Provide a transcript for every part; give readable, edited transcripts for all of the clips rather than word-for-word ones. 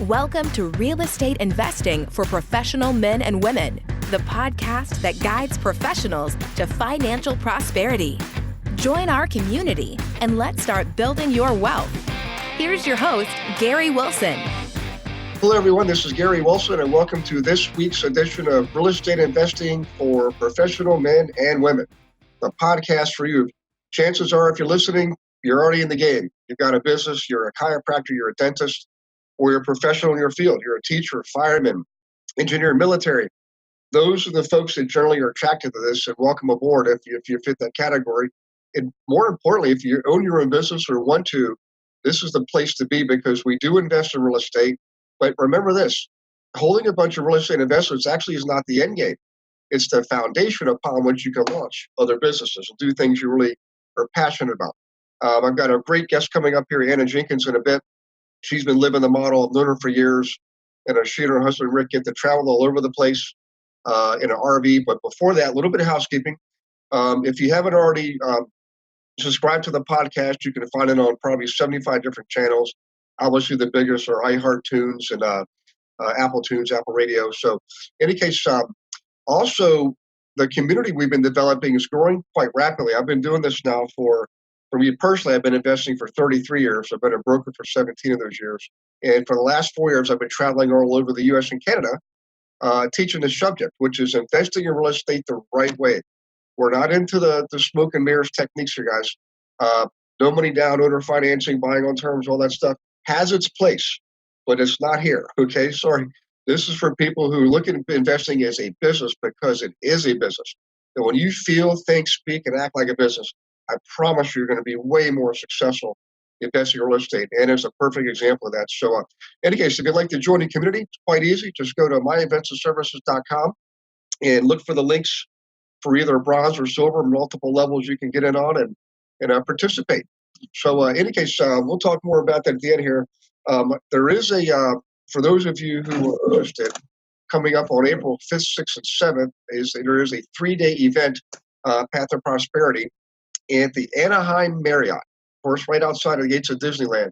Welcome to Real Estate Investing for Professional Men and Women, the podcast that guides professionals to financial prosperity. Join our community and let's start building your wealth. Here's your host, Gary Wilson. Hello, everyone. This is Gary Wilson, and welcome to this week's edition of Real Estate Investing for Professional Men and Women, the podcast for you. Chances are, if you're listening, you're already in the game. You've got a business, you're a chiropractor, you're a dentist, or you're a professional in your field. You're a teacher, fireman, engineer, military. Those are the folks that generally are attracted to this, and welcome aboard if you fit that category. And more importantly, if you own your own business or want to, this is the place to be because we do invest in real estate. But remember this, holding a bunch of real estate investments actually is not the end game. It's the foundation upon which you can launch other businesses and do things you really are passionate about. I've got a great guest coming up here, Anna Jenkins, in a bit. She's been living the model. I've known her for years. And she and her husband, Rick, get to travel all over the place in an RV. But before that, a little bit of housekeeping. If you haven't already subscribed to the podcast, you can find it on probably 75 different channels. Obviously, the biggest are iHeartTunes and Apple Tunes, Apple Radio. So in any case, also, the community we've been developing is growing quite rapidly. I've been doing this now for me personally, I've been investing for 33 years. I've been a broker for 17 of those years. And for the last 4 years, I've been traveling all over the U.S. and Canada teaching this subject, which is investing in real estate the right way. We're not into the smoke and mirrors techniques here, guys. No money down, owner financing, buying on terms, all that stuff has its place, but it's not here, okay? Sorry. This is for people who look at investing as a business because it is a business. And when you feel, think, speak, and act like a business, I promise you're going to be way more successful investing in real estate. And it's a perfect example of that. So in any case, if you'd like to join the community, it's quite easy. Just go to myinvestorservices.com and look for the links for either bronze or silver, multiple levels you can get in on and participate. So in any case, we'll talk more about that at the end here. There is for those of you who are interested, coming up on April 5th, 6th, and 7th, there is a 3-day event, Path of Prosperity, at the Anaheim Marriott, of course, right outside of the gates of Disneyland.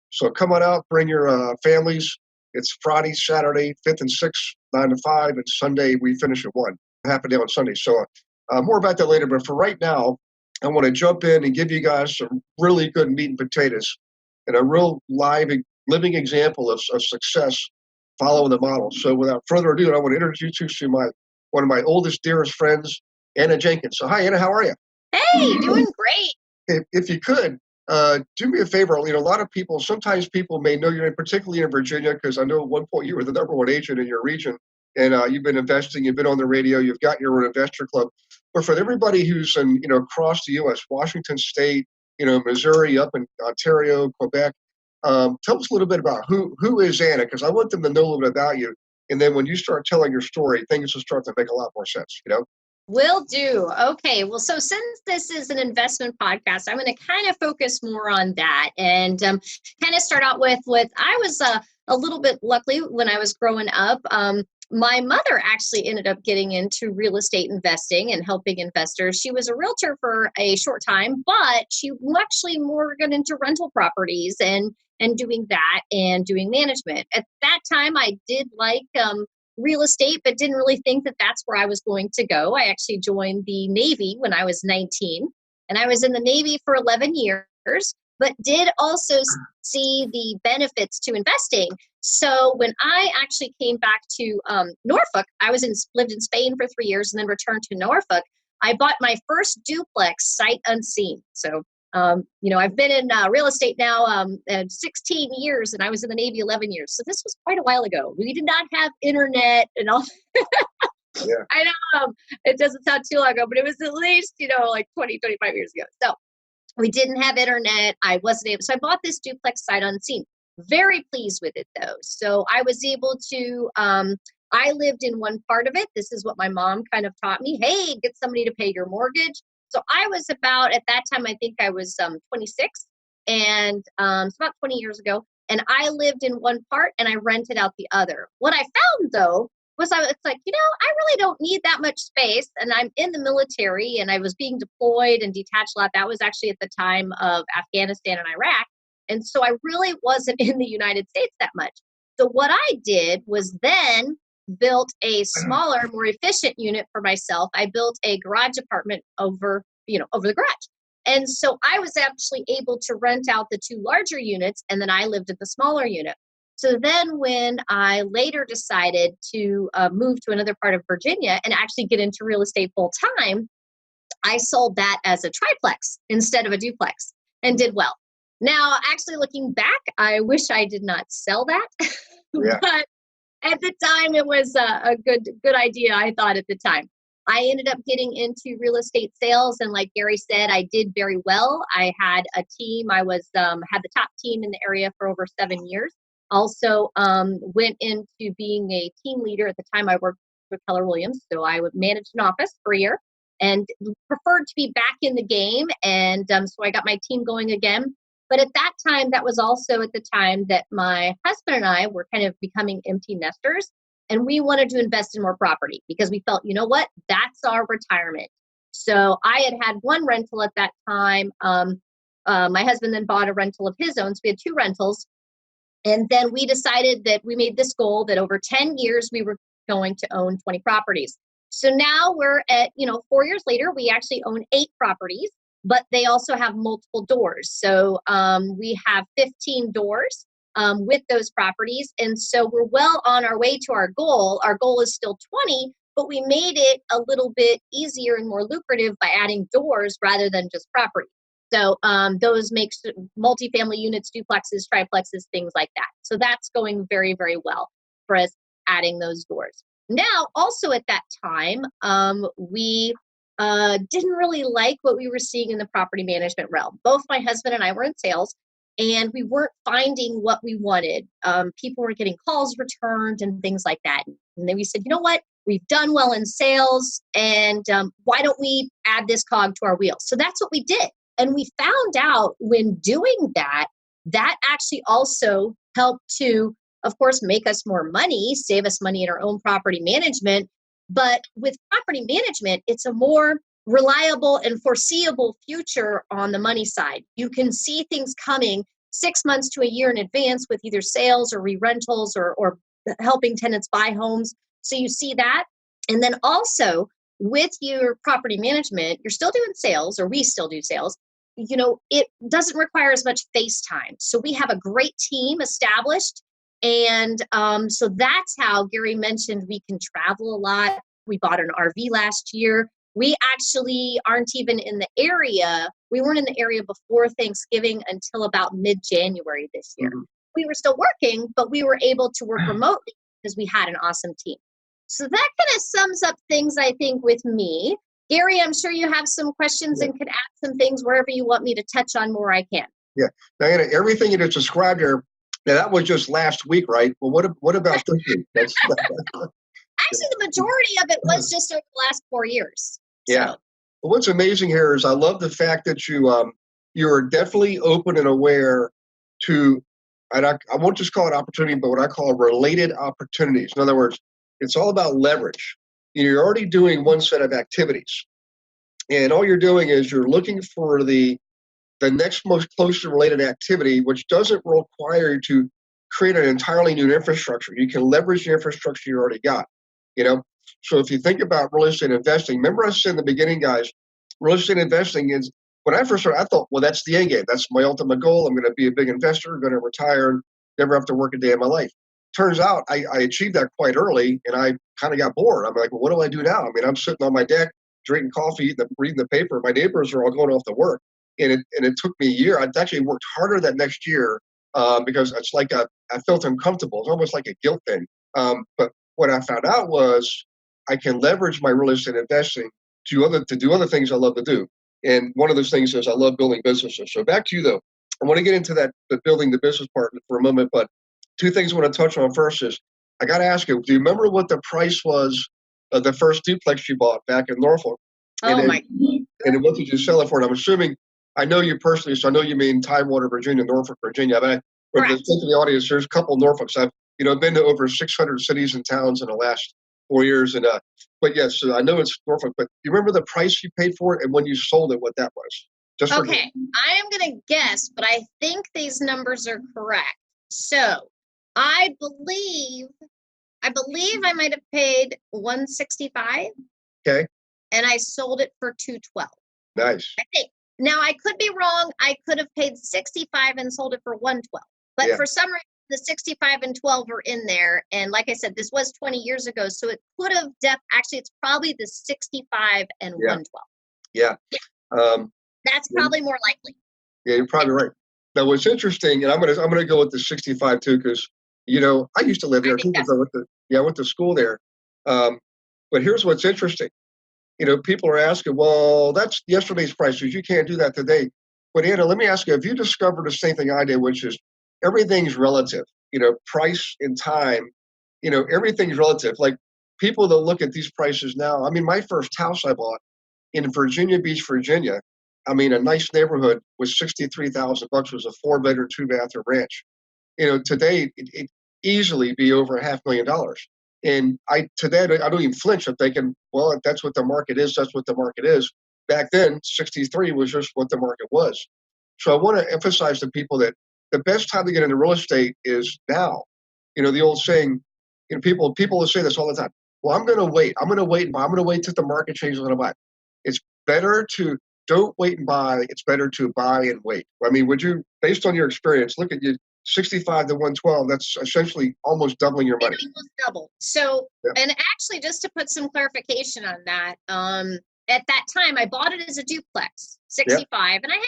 So come on out, bring your families. It's Friday, Saturday, 5th and 6th, 9 to 5, and Sunday we finish at 1, half a day on Sunday. So more about that later, but for right now, I want to jump in and give you guys some really good meat and potatoes and a real live, living example of success following the model. So without further ado, I want to introduce you to one of my oldest, dearest friends, Anna Jenkins. So hi, Anna, how are you? Hey, doing great. If you could, do me a favor. A lot of people, sometimes people may know your name, particularly in Virginia, because I know at one point you were the number one agent in your region, and you've been investing, you've been on the radio, you've got your own investor club. But for everybody who's in, across the U.S., Washington State, Missouri, up in Ontario, Quebec, tell us a little bit about who is Anna, because I want them to know a little bit about you. And then when you start telling your story, things will start to make a lot more sense, Will do. Okay. Well, so since this is an investment podcast, I'm going to kind of focus more on that and kind of start out with I was a little bit lucky when I was growing up. My mother actually ended up getting into real estate investing and helping investors. She was a realtor for a short time, but she actually more got into rental properties and doing that and doing management. At that time, I did like real estate, but didn't really think that that's where I was going to go. I actually joined the Navy when I was 19, and I was in the Navy for 11 years, but did also see the benefits to investing. So when I actually came back to Norfolk, I lived in Spain for 3 years and then returned to Norfolk. I bought my first duplex sight unseen. So, I've been in real estate now 16 years, and I was in the Navy 11 years. So this was quite a while ago. We did not have internet and all. Yeah. I know it doesn't sound too long ago, but it was at least, like 20, 25 years ago. So we didn't have internet. I wasn't able. So I bought this duplex sight unseen. Very pleased with it, though. So I was able to, I lived in one part of it. This is what my mom kind of taught me. Hey, get somebody to pay your mortgage. So I was about, at that time, I think I was 26, and it's about 20 years ago. And I lived in one part and I rented out the other. What I found, though, was it's like, I really don't need that much space. And I'm in the military and I was being deployed and detached a lot. That was actually at the time of Afghanistan and Iraq. And so I really wasn't in the United States that much. So what I did was then built a smaller, more efficient unit for myself. I built a garage apartment over the garage. And so I was actually able to rent out the two larger units, and then I lived in the smaller unit. So then when I later decided to move to another part of Virginia and actually get into real estate full time, I sold that as a triplex instead of a duplex and did well. Now, actually looking back, I wish I did not sell that. Yeah. But at the time, it was a good idea, I thought at the time. I ended up getting into real estate sales, and like Gary said, I did very well. I had a team. I was had the top team in the area for over 7 years. Also, went into being a team leader. At the time, I worked for Keller Williams, so I would manage an office for a year, and preferred to be back in the game. And so I got my team going again. But at that time, that was also at the time that my husband and I were kind of becoming empty nesters. And we wanted to invest in more property because we felt, you know what, that's our retirement. So I had one rental at that time. My husband then bought a rental of his own. So we had two rentals. And then we decided that we made this goal that over 10 years, we were going to own 20 properties. So now we're at, 4 years later, we actually own 8 properties, but they also have multiple doors. So we have 15 doors with those properties. And so we're well on our way to our goal. Our goal is still 20, but we made it a little bit easier and more lucrative by adding doors rather than just property. So those make multifamily units, duplexes, triplexes, things like that. So that's going very, very well for us adding those doors. Now, also at that time, we didn't really like what we were seeing in the property management realm. Both my husband and I were in sales, and we weren't finding what we wanted. People were getting calls returned and things like that. And then we said, you know what? We've done well in sales, and why don't we add this cog to our wheels? So that's what we did. And we found out when doing that, that actually also helped to, of course, make us more money, save us money in our own property management. But with property management, it's a more reliable and foreseeable future on the money side. You can see things coming 6 months to a year in advance with either sales or re-rentals or helping tenants buy homes. So you see that. And then also with your property management, you're still doing sales, or we still do sales. It doesn't require as much face time. So we have a great team established. And so that's how Gary mentioned we can travel a lot. We bought an RV last year. We actually aren't even in the area. We weren't in the area before Thanksgiving until about mid-January this year. Mm-hmm. We were still working, but we were able to work remotely because we had an awesome team. So that kind of sums up things, I think, with me. Gary, I'm sure you have some questions and could add some things wherever you want me to touch on more, I can. Yeah. Diana, everything you just described there, now that was just last week, right? Well, what about this week? Actually, the majority of it was just over the last 4 years. Yeah. So. Well, what's amazing here is I love the fact that you're definitely open and aware to, and I won't just call it opportunity, but what I call related opportunities. In other words, it's all about leverage. You're already doing one set of activities, and all you're doing is you're looking for the next most closely related activity, which doesn't require you to create an entirely new infrastructure. You can leverage the infrastructure you already got. So if you think about real estate investing, remember I said in the beginning, guys, real estate investing is, when I first started, I thought, well, that's the end game. That's my ultimate goal. I'm going to be a big investor, going to retire, never have to work a day in my life. Turns out I achieved that quite early, and I kind of got bored. I'm like, well, what do I do now? I mean, I'm sitting on my deck, drinking coffee, reading the paper. My neighbors are all going off to work. And it took me a year. I actually worked harder that next year because it's like I felt uncomfortable. It's almost like a guilt thing. But what I found out was I can leverage my real estate investing to do other things I love to do. And one of those things is I love building businesses. So back to you, though. I want to get into the building the business part for a moment. But two things I want to touch on first is I got to ask you, do you remember what the price was of the first duplex you bought back in Norfolk? My God. And what did you sell it for? And I'm assuming, I know you personally, so I know you mean Tidewater, Virginia, Norfolk, Virginia. But for the sake of the audience, there's a couple of Norfolks. I've been to over 600 cities and towns in the last 4 years. And but yes, so I know it's Norfolk. But do you remember the price you paid for it and when you sold it, what that was? Okay, I am going to guess, but I think these numbers are correct. So I believe I might have paid 165. Okay. And I sold it for 212. Nice. I think. Now I could be wrong. I could have paid 65 and sold it for 112. But for some reason, the 65 and 12 are in there. And like I said, this was 20 years ago. So it could have actually, it's probably the 65 and 112. Yeah. That's probably more likely. Yeah, you're probably right. Now, what's interesting, and I'm gonna go with the 65 too, because I used to live there too. I went to school there. But here's what's interesting. People are asking, well, that's yesterday's prices. You can't do that today. But Anna, let me ask you: have you discovered the same thing I did, which is everything's relative? Price and time. Everything's relative. Like people that look at these prices now. I mean, my first house I bought in Virginia Beach, Virginia. I mean, a nice neighborhood was $63,000. Was a 4-bedroom, 2-bathroom ranch. Today it easily be over $500,000. And today I don't even flinch. I'm thinking, well, if that's what the market is, that's what the market is. Back then, 63 was just what the market was. So I want to emphasize to people that the best time to get into real estate is now. The old saying, people will say this all the time. Well, I'm going to wait. I'm going to wait and buy. I'm going to wait till the market changes. I'm going to buy. It's better to don't wait and buy. It's better to buy and wait. I mean, would you, based on your experience, look at you, 65 to 112, that's essentially almost doubling your money. Almost double. So, and actually, just to put some clarification on that, at that time, I bought it as a duplex, 65, and I had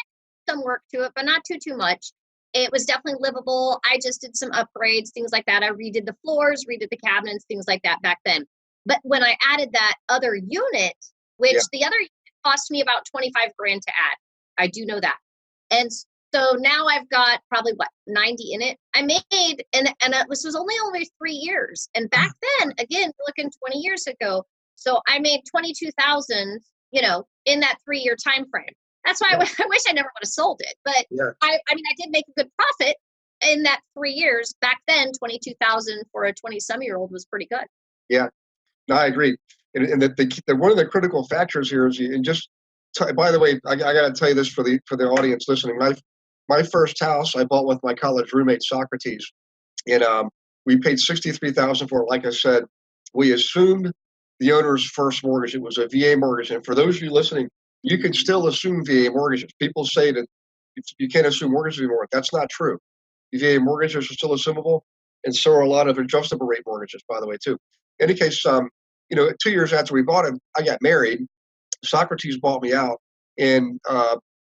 some work to it, but not too much. It was definitely livable. I just did some upgrades, things like that. I redid the floors, redid the cabinets, things like that back then. But when I added that other unit, which the other unit cost me about 25 grand to add, I do know that. And so now I've got probably 90 in it. I made, and this was only 3 years. And back then, again, looking 20 years ago, so I made 22,000, in that 3-year time frame. That's why I wish I never would have sold it. But I mean, I did make a good profit in that 3 years. Back then, 22,000 for a 20-some-year-old was pretty good. Yeah, no, I agree. And the one of the critical factors here is, and just by the way, I got to tell you this for the audience listening. My first house I bought with my college roommate Socrates, and we paid $63,000 for it. Like I said, we assumed the owner's first mortgage. It was a VA mortgage, and for those of you listening, you can still assume VA mortgages. People say that you can't assume mortgages anymore. That's not true. VA mortgages are still assumable, and so are a lot of adjustable rate mortgages, by the way, too. In any case, 2 years after we bought it, I got married. Socrates bought me out, and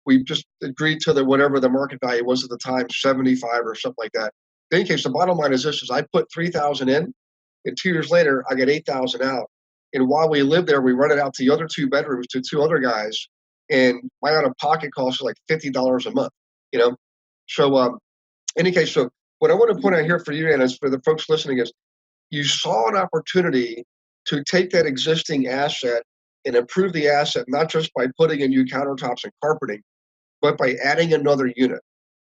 we just agreed to whatever the market value was at the time, 75 or something like that. In any case, the bottom line is this: is I put 3,000 in, and 2 years later, I got 8,000 out. And while we lived there, we rented out the other 2 bedrooms to 2 other guys, and my out-of-pocket cost was like $50 a month. So in any case, so what I want to point out here for you, and for the folks listening, is you saw an opportunity to take that existing asset and improve the asset, not just by putting in new countertops and carpeting, but by adding another unit.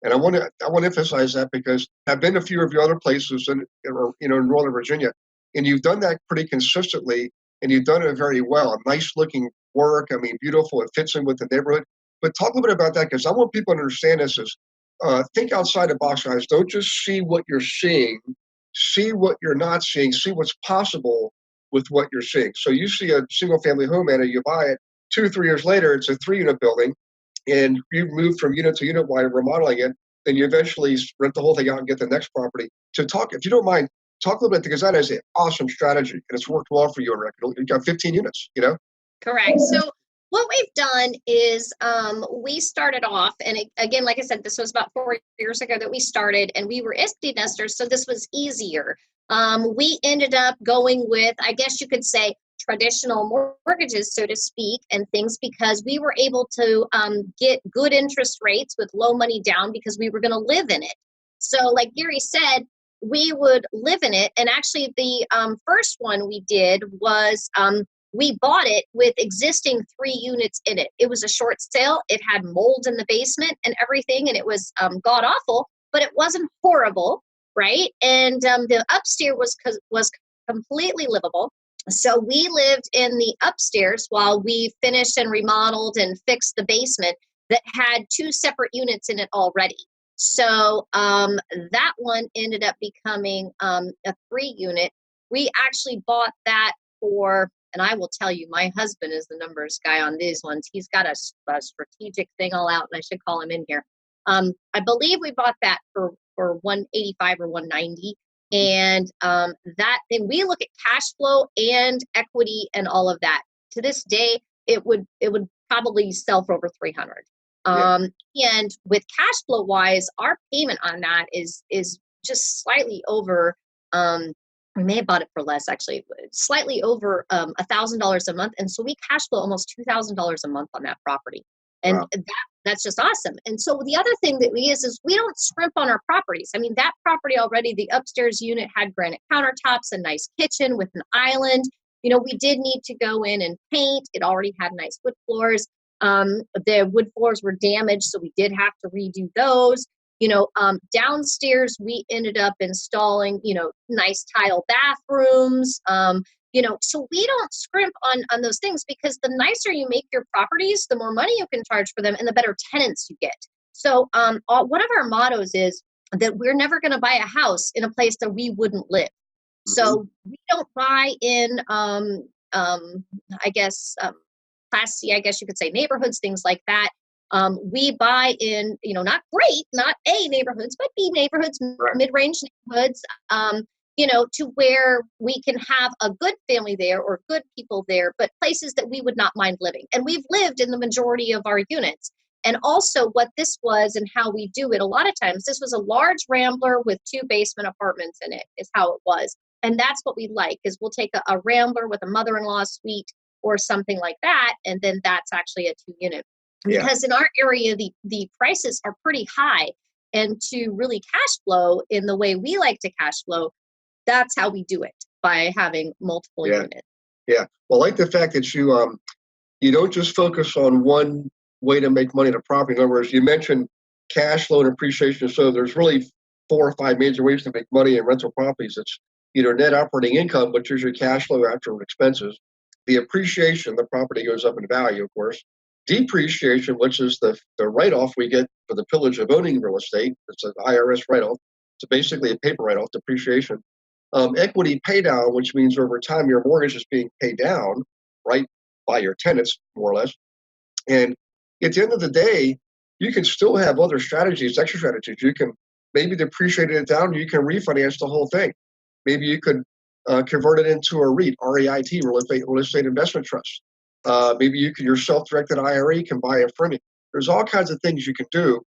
And I want to emphasize that because I've been to a few of your other places in Northern Virginia, and you've done that pretty consistently, and you've done it very well. Nice looking work. I mean, beautiful. It fits in with the neighborhood. But talk a little bit about that, because I want people to understand this is think outside the box, guys. Don't just see what you're seeing. See what you're not seeing. See what's possible with what you're seeing. So you see a single family home, and you buy it 2-3 years later, it's a 3-unit building, and you move from unit to unit while remodeling it. Then you eventually rent the whole thing out and get the next property. So if you don't mind, talk a little bit, because that is an awesome strategy, and it's worked well for you on record. You've got 15 units, Correct. So what we've done is we started off, and again, like I said, this was about 4 years ago that we started, and we were empty nesters, so this was easier. We ended up going with, I guess you could say, traditional mortgages, so to speak, and things, because we were able to get good interest rates with low money down because we were going to live in it. So like Gary said, we would live in it. And actually the first one we did was we bought it with existing 3 units in it. It was a short sale. It had mold in the basement and everything, and it was god awful, but it wasn't horrible, right? And the upstairs was completely livable. So we lived in the upstairs while we finished and remodeled and fixed the basement that had 2 separate units in it already. So that one ended up becoming a 3-unit. We actually bought that for, and I will tell you, my husband is the numbers guy on these ones. He's got a strategic thing all out, and I should call him in here. I believe we bought that for 185 or 190. And that then we look at cash flow and equity and all of that. To this day, it would probably sell for over 300. And with cash flow wise, our payment on that is just slightly over. We may have bought it for less, actually, slightly over $1,000 a month, and so we cash flow almost $2,000 a month on that property, and Wow. that's just awesome. And so the other thing that we is we don't scrimp on our properties. I mean, that property already, the upstairs unit had granite countertops, a nice kitchen with an island. We did need to go in and paint. It already had nice wood floors. The wood floors were damaged, so we did have to redo those. Downstairs we ended up installing, nice tile bathrooms. So we don't scrimp on those things, because the nicer you make your properties, the more money you can charge for them and the better tenants you get. So one of our mottos is that we're never going to buy a house in a place that we wouldn't live. So we don't buy in, I guess, Class C, I guess you could say, neighborhoods, things like that. We buy in, not great, not A neighborhoods, but B neighborhoods, Right. mid-range neighborhoods, to where we can have a good family there or good people there, but places that we would not mind living. And we've lived in the majority of our units. And also what this was and how we do it, a lot of times, this was a large rambler with 2 basement apartments in it, is how it was. And that's what we like, is we'll take a rambler with a mother-in-law suite or something like that, and then that's actually a 2-unit. Yeah. Because in our area, the prices are pretty high. And to really cash flow in the way we like to cash flow, that's how we do it, by having multiple units. Yeah. Well, I like the fact that you don't just focus on one way to make money in a property. In other words, you mentioned cash flow and appreciation. So there's really 4 or 5 major ways to make money in rental properties. It's either net operating income, which is your cash flow after expenses. The appreciation, the property goes up in value, of course. Depreciation, which is the write-off we get for the pillage of owning real estate. It's an IRS write-off. It's basically a paper write-off, depreciation. Equity pay down, which means over time your mortgage is being paid down, right, by your tenants, more or less. And at the end of the day, you can still have other strategies, extra strategies. You can maybe depreciate it down. You can refinance the whole thing. Maybe you could convert it into a REIT, R-E-I-T, real estate investment trust. Maybe you can, your self-directed IRA can buy it from you. There's all kinds of things you can do.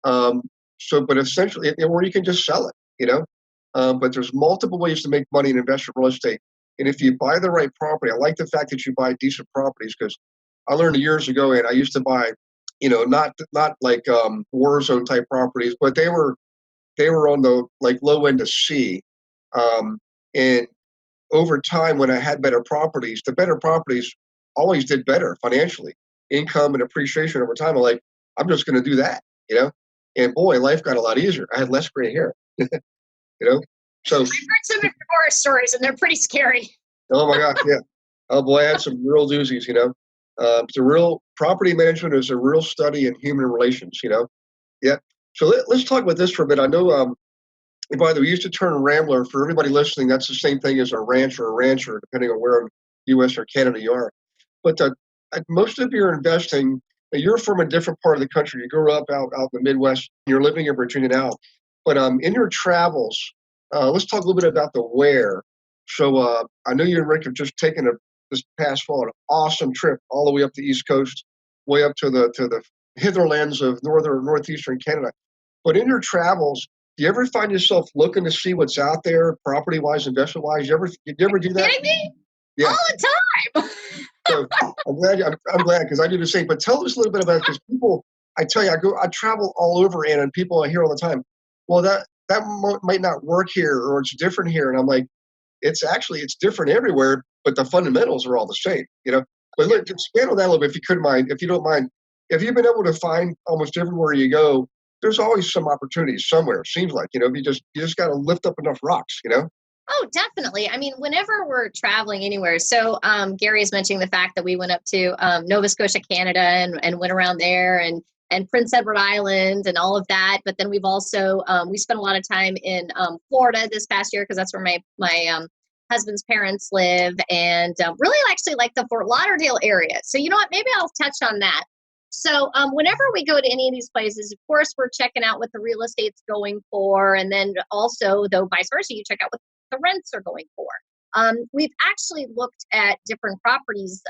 But essentially, or you can just sell it, but there's multiple ways to make money in investment real estate. And if you buy the right property, I like the fact that you buy decent properties, because I learned years ago, and I used to buy, not like war zone type properties, but they were on the like low end of C. And over time, when I had better properties, the better properties always did better financially, income and appreciation over time. I'm just going to do that, And boy, life got a lot easier. I had less gray hair, So, I've heard some of your horror stories, and they're pretty scary. oh my gosh, yeah. Oh boy, I had some real doozies, It's a real property management is a real study in human relations, Yeah. So let's talk about this for a bit. I know, by the way, we used to term rambler, for everybody listening, that's the same thing as a ranch or a rancher, depending on where in U.S. or Canada you are. But most of your investing, you're from a different part of the country. You grew up out in the Midwest. You're living in Virginia now. But in your travels, let's talk a little bit about the where. So I know you and Rick have just taken this past fall an awesome trip all the way up the East Coast, way up to the hitherlands of northeastern Canada. But in your travels, do you ever find yourself looking to see what's out there, property-wise, investment-wise? You ever do that? Kidding me? Yeah. All the time. So I'm glad because I do the same. But tell us a little bit about it, because people, I tell you, I travel all over, and people I hear all the time, well, that might not work here, or it's different here, and I'm like, it's different everywhere, but the fundamentals are all the same, But look, expand on that a little bit, if you couldn't mind, if you don't mind. If you've been able to find almost everywhere you go, there's always some opportunities somewhere. It seems like, you just got to lift up enough rocks, Oh, definitely. I mean, whenever we're traveling anywhere. So Gary is mentioning the fact that we went up to Nova Scotia, Canada, and went around there. And, and Prince Edward Island and all of that. But then we've also we spent a lot of time in Florida this past year because that's where my husband's parents live, and really actually like the Fort Lauderdale area. So you know what? Maybe I'll touch on that. So whenever we go to any of these places, of course, we're checking out what the real estate's going for, and then also, though vice versa, you check out what the rents are going for. We've actually looked at different properties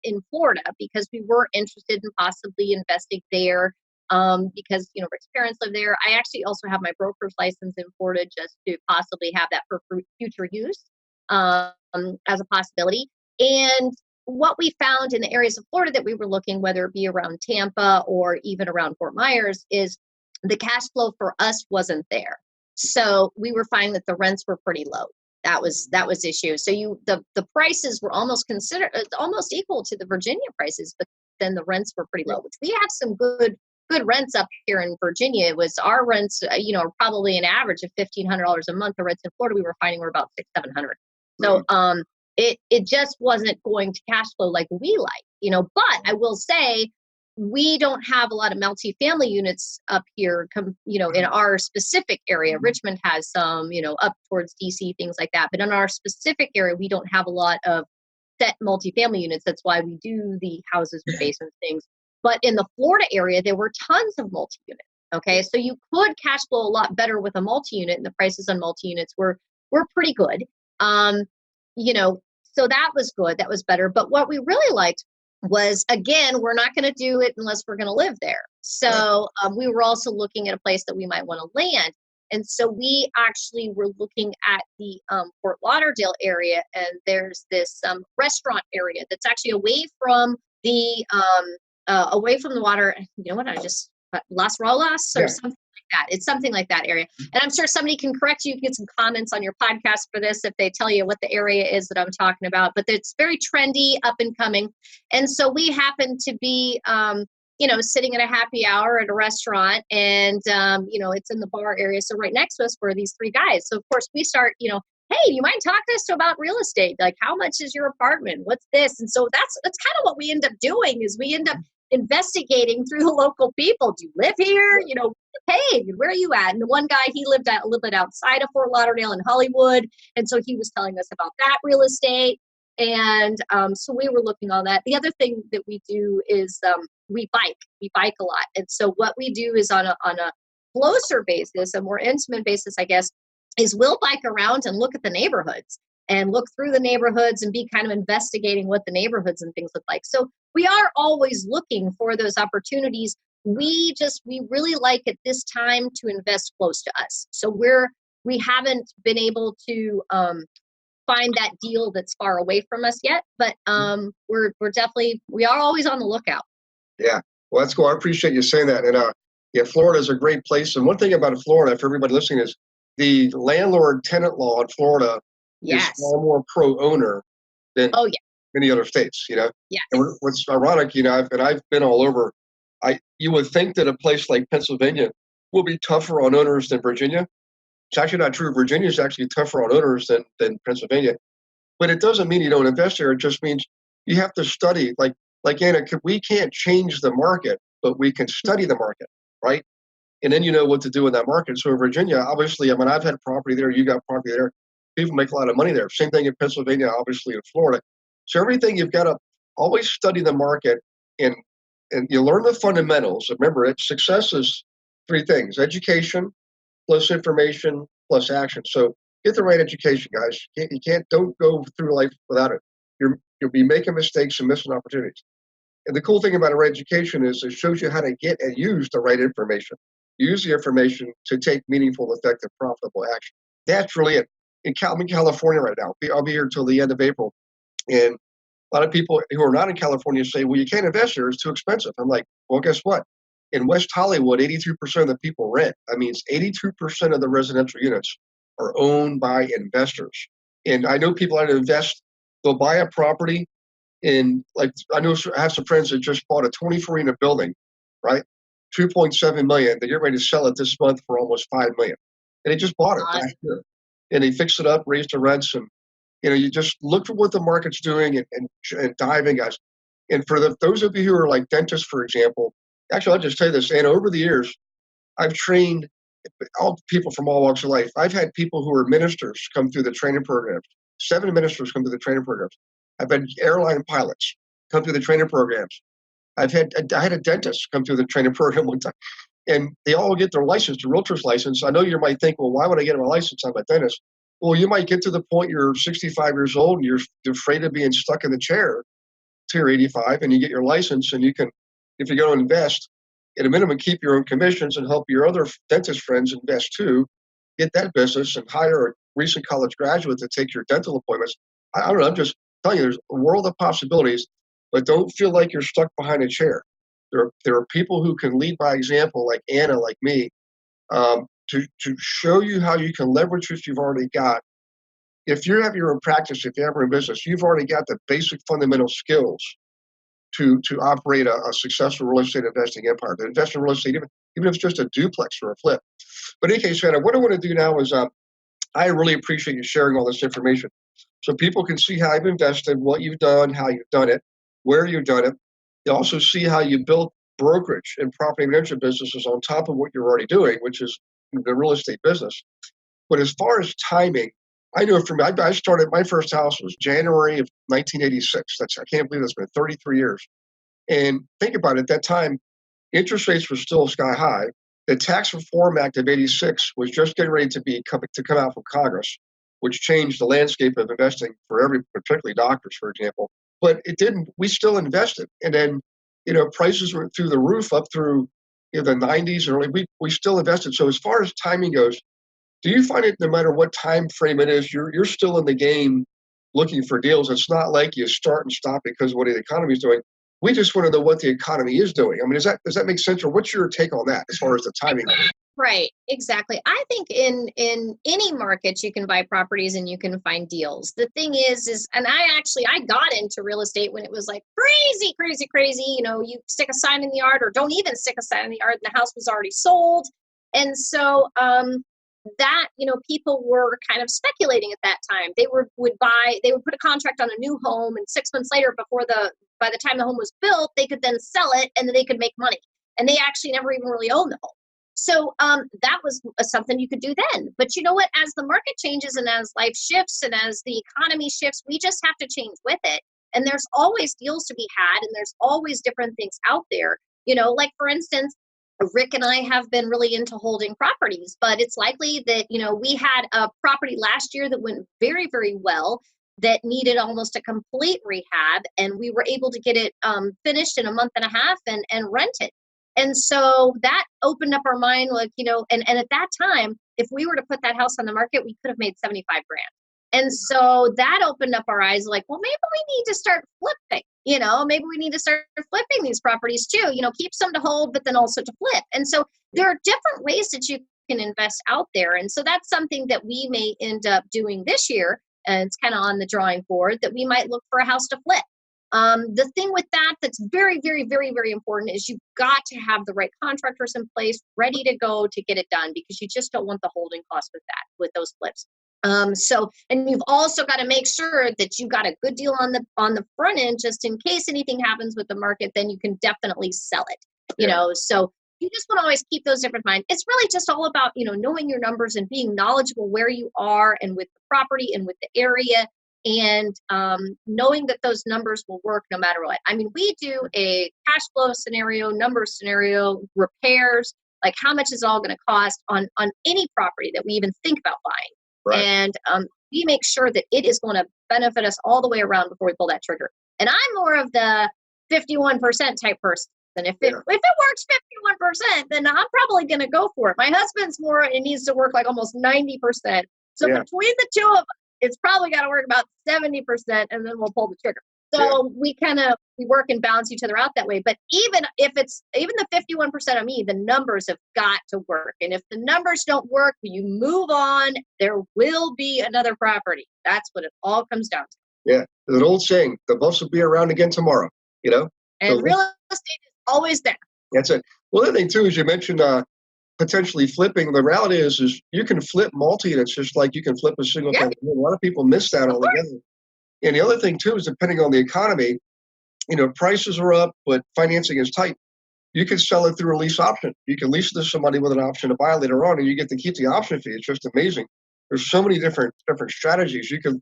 in Florida because we were interested in possibly investing there because, Rick's parents live there. I actually also have my broker's license in Florida just to possibly have that for future use as a possibility. And what we found in the areas of Florida that we were looking, whether it be around Tampa or even around Fort Myers, is the cash flow for us wasn't there. So we were finding that the rents were pretty low. That was issue. So the prices were almost equal to the Virginia prices, but then the rents were pretty low, which we have some good rents up here in Virginia. It was our rents, are probably an average of $1,500 a month. The rents in Florida we were finding were about $600-700. So it just wasn't going to cash flow like we like, but I will say we don't have a lot of multifamily units up here, in our specific area. Richmond has some, up towards DC, things like that. But in our specific area, we don't have a lot of set multifamily units. That's why we do the houses with basements things. But in the Florida area, there were tons of multi-units. Okay, so you could cash flow a lot better with a multi-unit, and the prices on multi-units were pretty good. So that was good. That was better. But what we really liked was, again, we're not going to do it unless we're going to live there. So we were also looking at a place that we might want to land. And so we actually were looking at the Fort Lauderdale area, and there's this restaurant area that's actually away from the water. You know what? Las Rolas or something like that. It's something like that area. And I'm sure somebody can correct you, get some comments on your podcast for this if they tell you what the area is that I'm talking about. But it's very trendy, up and coming. And so we happen to be, sitting at a happy hour at a restaurant, and, it's in the bar area. So right next to us were these three guys. So of course we start, hey, you mind talking to us about real estate? Like, how much is your apartment? What's this? And so that's kind of what we end up doing is we end up investigating through the local people. Do you live here? Hey, where are you at? And the one guy, he lived a little bit outside of Fort Lauderdale in Hollywood. And so he was telling us about that real estate. And so we were looking on that. The other thing that we do is we bike. We bike a lot. And so what we do is on a closer basis, a more intimate basis, I guess, is we'll bike around and look at the neighborhoods and look through the neighborhoods and be kind of investigating what the neighborhoods and things look like. So we are always looking for those opportunities. We really like at this time to invest close to us. So we haven't been able to find that deal that's far away from us yet, but we are always on the lookout. Yeah, well, that's cool. I appreciate you saying that. And Florida is a great place. And one thing about Florida, for everybody listening, is the landlord-tenant law in Florida is far more pro-owner than many other states. Yes. And what's ironic, I've been all over. You would think that a place like Pennsylvania will be tougher on owners than Virginia. It's actually not true. Virginia is actually tougher on owners than Pennsylvania. But it doesn't mean you don't invest there. It just means you have to study. Like Anna, we can't change the market, but we can study the market, right? And then you know what to do in that market. So in Virginia, obviously, I've had property there. You got property there. People make a lot of money there. Same thing in Pennsylvania, obviously in Florida. So everything you've got to always study the market and you learn the fundamentals. Remember, success is three things: education, plus information, plus action. So get the right education, guys. Don't go through life without it. You'll be making mistakes and missing opportunities. And the cool thing about a right education is it shows you how to get and use the right information. Use the information to take meaningful, effective, profitable action. That's really it. I'm in California right now. I'll be here until the end of April. And a lot of people who are not in California say, well, you can't invest here. It's too expensive. I'm like, well, guess what? In West Hollywood, 82% of the people rent. That means 82% of the residential units are owned by investors. And I know people that invest, they'll buy a property in, I have some friends that just bought a 24-unit building, right? $2.7 million. They get ready to sell it this month for almost $5 million. And they just bought it last year. And they fixed it up, raised the rents, and you just look for what the market's doing and dive in, guys. And for those of you who are like dentists, for example, Actually, I'll just tell you this, and over the years, I've trained all people from all walks of life. I've had people who are ministers come through the training programs. 7 ministers come through the training programs. I've had airline pilots come through the training programs. I had a dentist come through the training program one time, and they all get their license, the realtor's license. I know you might think, well, why would I get my license? I'm a dentist. Well, you might get to the point you're 65 years old and you're afraid of being stuck in the chair till you're 85, and you get your license, and you can, if you're going to invest, at a minimum, keep your own commissions and help your other dentist friends invest too. Get that business and hire a recent college graduate to take your dental appointments. I don't know. I'm just telling you, there's a world of possibilities, but don't feel like you're stuck behind a chair. There are people who can lead by example, like Anna, like me, to show you how you can leverage what you've already got. If you have your own practice, if you have your own business, you've already got the basic fundamental skills to operate a successful real estate investing empire, to invest in real estate, even if it's just a duplex or a flip. But in any case, Anna, what I want to do now is I really appreciate you sharing all this information so people can see how you've invested, what you've done, how you've done it, where you've done it. They also see how you built brokerage and property management businesses on top of what you're already doing, which is the real estate business. But as far as timing, I know for me, I started, my first house was January of 1986. I can't believe it's been 33 years. And think about it, at that time, interest rates were still sky high. The Tax Reform Act of 86 was just getting ready to come out from Congress, which changed the landscape of investing for particularly doctors, for example. But it didn't, we still invested. And then, prices were through the roof up through the 90s and early, we still invested. So as far as timing goes, do you find it no matter what time frame it is, you're still in the game looking for deals? It's not like you start and stop because of what the economy is doing. We just want to know what the economy is doing. I mean, does that make sense, or what's your take on that as far as the timing? Right, exactly. I think in any market you can buy properties and you can find deals. The thing is, and I got into real estate when it was like crazy. You stick a sign in the yard, or don't even stick a sign in the yard, and the house was already sold. And so that, people were kind of speculating at that time. They would put a contract on a new home, and 6 months later, by the time the home was built, they could then sell it and then they could make money. And they actually never even really owned the home. So that was something you could do then. But you know what? As the market changes and as life shifts and as the economy shifts, we just have to change with it. And there's always deals to be had, and there's always different things out there. Like for instance, Rick and I have been really into holding properties, but it's likely that, we had a property last year that went very, very well that needed almost a complete rehab. And we were able to get it finished in a month and a half and rent it. And so that opened up our mind, and at that time, if we were to put that house on the market, we could have made 75 grand. And so that opened up our eyes, like, well, maybe we need to start flipping, maybe we need to start flipping these properties too, keep some to hold, but then also to flip. And so there are different ways that you can invest out there. And so that's something that we may end up doing this year. And it's kind of on the drawing board that we might look for a house to flip. The thing with that's very, very, very, very important is you've got to have the right contractors in place ready to go to get it done, because you just don't want the holding cost with those flips. And you've also got to make sure that you got a good deal on the front end, just in case anything happens with the market, then you can definitely sell it, so you just want to always keep those different in mind. It's really just all about, knowing your numbers and being knowledgeable where you are and with the property and with the area, and knowing that those numbers will work no matter what. I mean, we do a cash flow scenario, numbers scenario, repairs, like how much is all going to cost on any property that we even think about buying. Right. And we make sure that it is going to benefit us all the way around before we pull that trigger. And I'm more of the 51% type person. And if it works 51%, then I'm probably going to go for it. My husband's more, it needs to work like almost 90%. So between the two of us, it's probably got to work about 70%, and then we'll pull the trigger. So we work and balance each other out that way. But even the 51% of me, the numbers have got to work. And if the numbers don't work, you move on. There will be another property. That's what it all comes down to. Yeah, there's an old saying: the bus will be around again tomorrow. And so real estate is always there. That's it. Well, the other thing too is you mentioned potentially flipping. The reality is you can flip multi-units just like you can flip a single family. A lot of people miss that altogether. And the other thing too is, depending on the economy, prices are up, but financing is tight. you can sell it through a lease option. You can lease it to somebody with an option to buy later on, and you get to keep the option fee. It's just amazing. There's so many different strategies. You can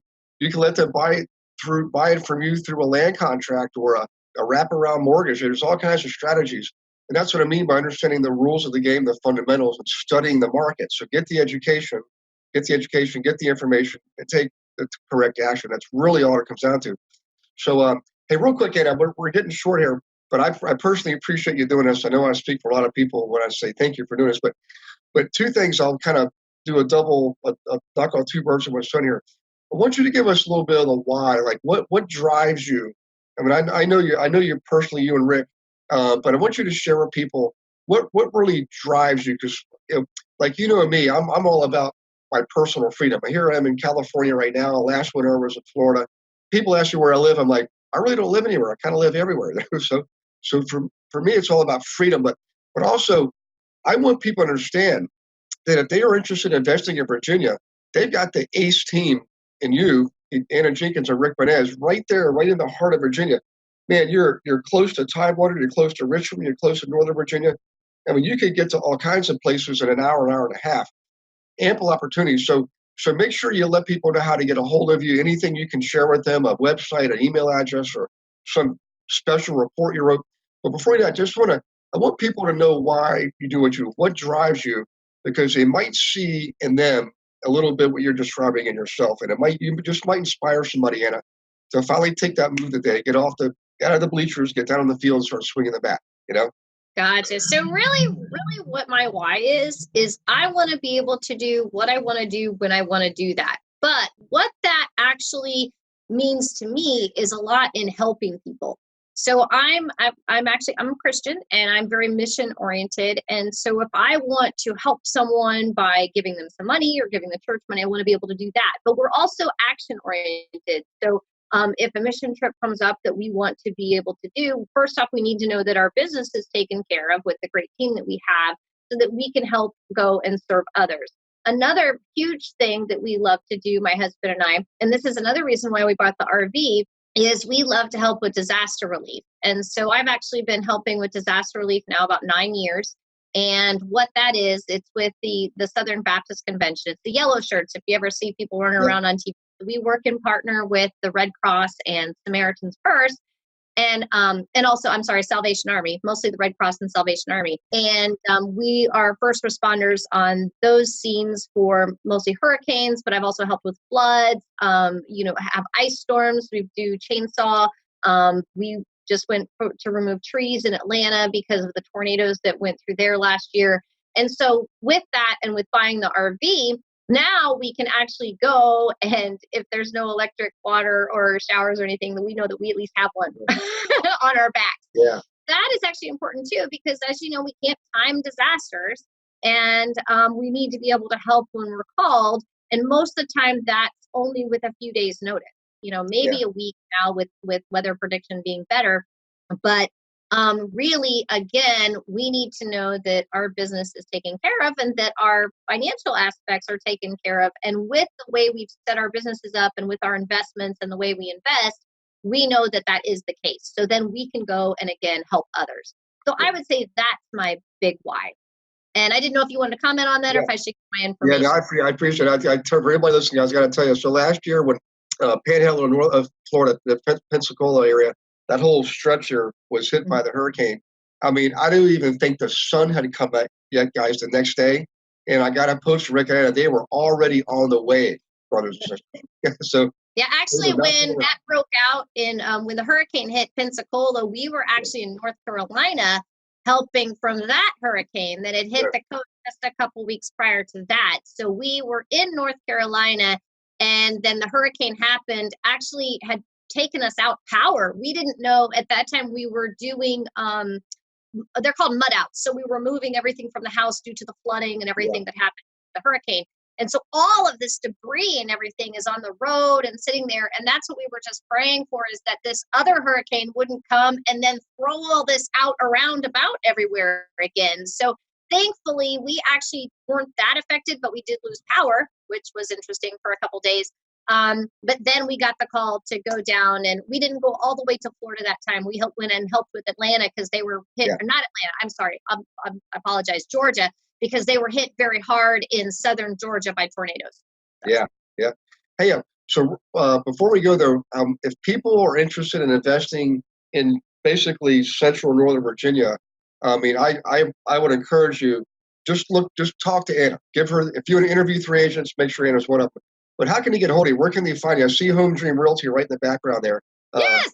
let them buy it from you through a land contract or a wraparound mortgage. There's all kinds of strategies. And that's what I mean by understanding the rules of the game, the fundamentals, and studying the market. So get the education, get the information, and take the correct action. That's really all it comes down to. So, hey, real quick, Anna, we're getting short here, but I personally appreciate you doing this. I know I speak for a lot of people when I say thank you for doing this, but two things I'll kind of do a knock on two birds with one stone here. I want you to give us a little bit of the why, like what drives you. I mean, I know you personally, you and Rick, but I want you to share with people what really drives you, because like me, I'm all about my personal freedom. Here I am in California right now. Last winter I was in Florida. People ask me where I live. I'm like, I really don't live anywhere. I kind of live everywhere. So for me, it's all about freedom, but also I want people to understand that if they are interested in investing in Virginia, they've got the ace team in you, Anna Jenkins and Rick Banez, right there, right in the heart of Virginia. Man, you're close to Tidewater, you're close to Richmond, you're close to Northern Virginia. I mean, you could get to all kinds of places in an hour and a half. Ample opportunities. So make sure you let people know how to get a hold of you. Anything you can share with them, a website, an email address, or some special report you wrote. But before that, I want people to know why you do what drives you, because they might see in them a little bit what you're describing in yourself, and you just might inspire somebody, Anna, to finally take that move today, get out of the bleachers, get down on the field, and start swinging the bat. Gotcha. So really, really what my why is I want to be able to do what I want to do when I want to do that. But what that actually means to me is a lot in helping people. So I'm a Christian, and I'm very mission oriented. And so if I want to help someone by giving them some money or giving the church money, I want to be able to do that. But we're also action oriented. So if a mission trip comes up that we want to be able to do, first off, we need to know that our business is taken care of with the great team that we have, so that we can help go and serve others. Another huge thing that we love to do, my husband and I, and this is another reason why we bought the RV, is we love to help with disaster relief. And so I've actually been helping with disaster relief now about 9 years. And what that is, it's with the Southern Baptist Convention. It's the yellow shirts. If you ever see people running around on TV, we work in partner with the Red Cross and Samaritan's Purse. And also, Salvation Army, mostly the Red Cross and Salvation Army. And we are first responders on those scenes for mostly hurricanes, but I've also helped with floods, have ice storms. We do chainsaw. We just went to remove trees in Atlanta because of the tornadoes that went through there last year. And so with that, and with buying the RV, now we can actually go, and if there's no electric, water, or showers or anything, then we know that we at least have one on our backs. Yeah. That is actually important too, because as you know, we can't time disasters, and we need to be able to help when we're called. And most of the time that's only with a few days notice, maybe a week now with weather prediction being better. But really, again, we need to know that our business is taken care of, and that our financial aspects are taken care of. And with the way we've set our businesses up, and with our investments and the way we invest, we know that that is the case. So then we can go and again help others. So I would say that's my big why. And I didn't know if you wanted to comment on that, or if I should get my information. Yeah, no, I appreciate it. For everybody listening, I was going to tell you. So last year, when Panhandle of Florida, the Pensacola area, that whole stretch here was hit by the hurricane. I mean, I didn't even think the sun had come back yet, guys, the next day. And I got a post from Rick and Anna. They were already on the way, brothers and sisters. So yeah, actually, when that broke out when the hurricane hit Pensacola, we were actually in North Carolina helping from that hurricane that had hit the coast just a couple weeks prior to that. So we were in North Carolina, and then the hurricane happened, actually had taken us out power. We didn't know at that time. We were doing they're called mud outs. So we were moving everything from the house due to the flooding and everything that happened with the hurricane. And so all of this debris and everything is on the road and sitting there. And that's what we were just praying for, is that this other hurricane wouldn't come and then throw all this out around about everywhere again. So thankfully, we actually weren't that affected, but we did lose power, which was interesting for a couple days. But then we got the call to go down, and we didn't go all the way to Florida that time. We went and helped with Atlanta because they were hit, or not Atlanta, I'm sorry, I apologize, Georgia, because they were hit very hard in southern Georgia by tornadoes. Yeah. Hey, so before we go there, if people are interested in investing in basically central northern Virginia, I mean, I would encourage you, just talk to Anna. Give her, if you want to interview 3 agents, make sure Anna's one of them. But how can you get a hold of you? Where can they find you? I see Home Dream Realty right in the background there. Yes.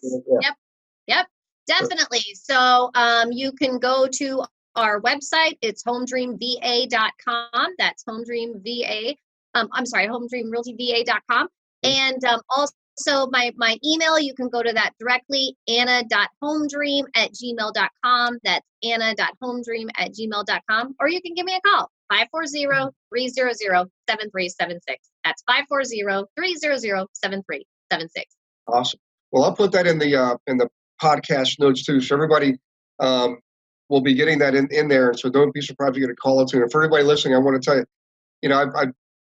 Yep. Definitely. So you can go to our website. It's homedreamva.com. That's homedreamva. homedreamrealtyva.com. And also my email, you can go to that directly, anna.homedream@gmail.com. That's anna.homedream@gmail.com. Or you can give me a call, 540-300-7376. That's 540-300-7376. Awesome. Well, I'll put that in the podcast notes too. So everybody will be getting that in there. And so don't be surprised if you get a call or two. And for everybody listening, I want to tell you,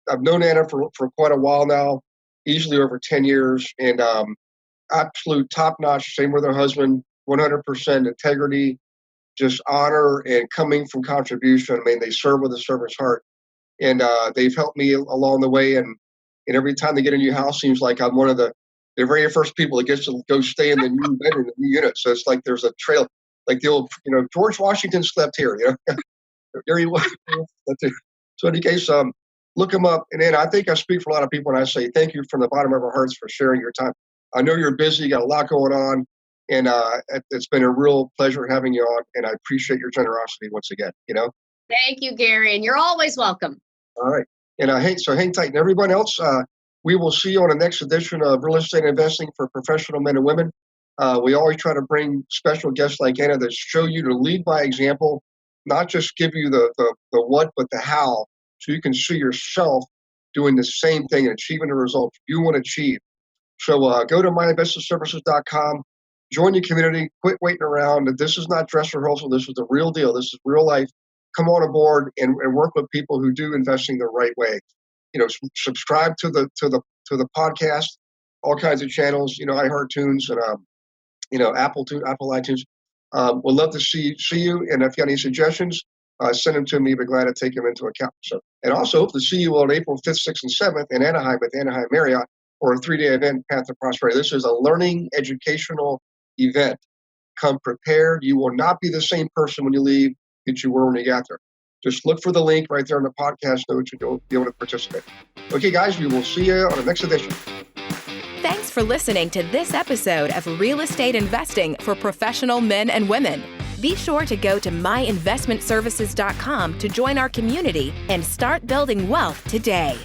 I've known Anna for quite a while now, easily over 10 years, and absolute top-notch, same with her husband, 100% integrity, just honor and coming from contribution. I mean, they serve with a servant's heart, and they've helped me along the way, and every time they get a new house, seems like I'm one of the very first people that gets to go stay in the new bedroom, the new unit. So it's like there's a trail, like the old, George Washington slept here, There he was. So in any case, look them up. And then I think I speak for a lot of people when I say thank you from the bottom of our hearts for sharing your time. I know you're busy, you got a lot going on, and it's been a real pleasure having you on, and I appreciate your generosity once again, Thank you, Gary, and you're always welcome. All right. And hang tight. And everyone else, we will see you on the next edition of Real Estate Investing for Professional Men and Women. We always try to bring special guests like Anna that show you to lead by example, not just give you the what, but the how, so you can see yourself doing the same thing and achieving the results you want to achieve. So go to myinvestmentservices.com, join the community, quit waiting around. This is not dress rehearsal. This is the real deal. This is real life. Come on aboard and work with people who do investing the right way. Subscribe to the podcast, all kinds of channels, iHeartTunes and Apple iTunes. We'd love to see you. And if you have any suggestions, send them to me. We're glad to take them into account. So, and also hope to see you on April 5th, 6th, and 7th in Anaheim at the Anaheim Marriott for a 3-day event, Path to Prosperity. This is a learning, educational event. Come prepared. You will not be the same person when you leave that you were when you got there. Just look for the link right there in the podcast notes and you'll be able to participate. Okay, guys, we will see you on the next edition. Thanks for listening to this episode of Real Estate Investing for Professional Men and Women. Be sure to go to myinvestmentservices.com to join our community and start building wealth today.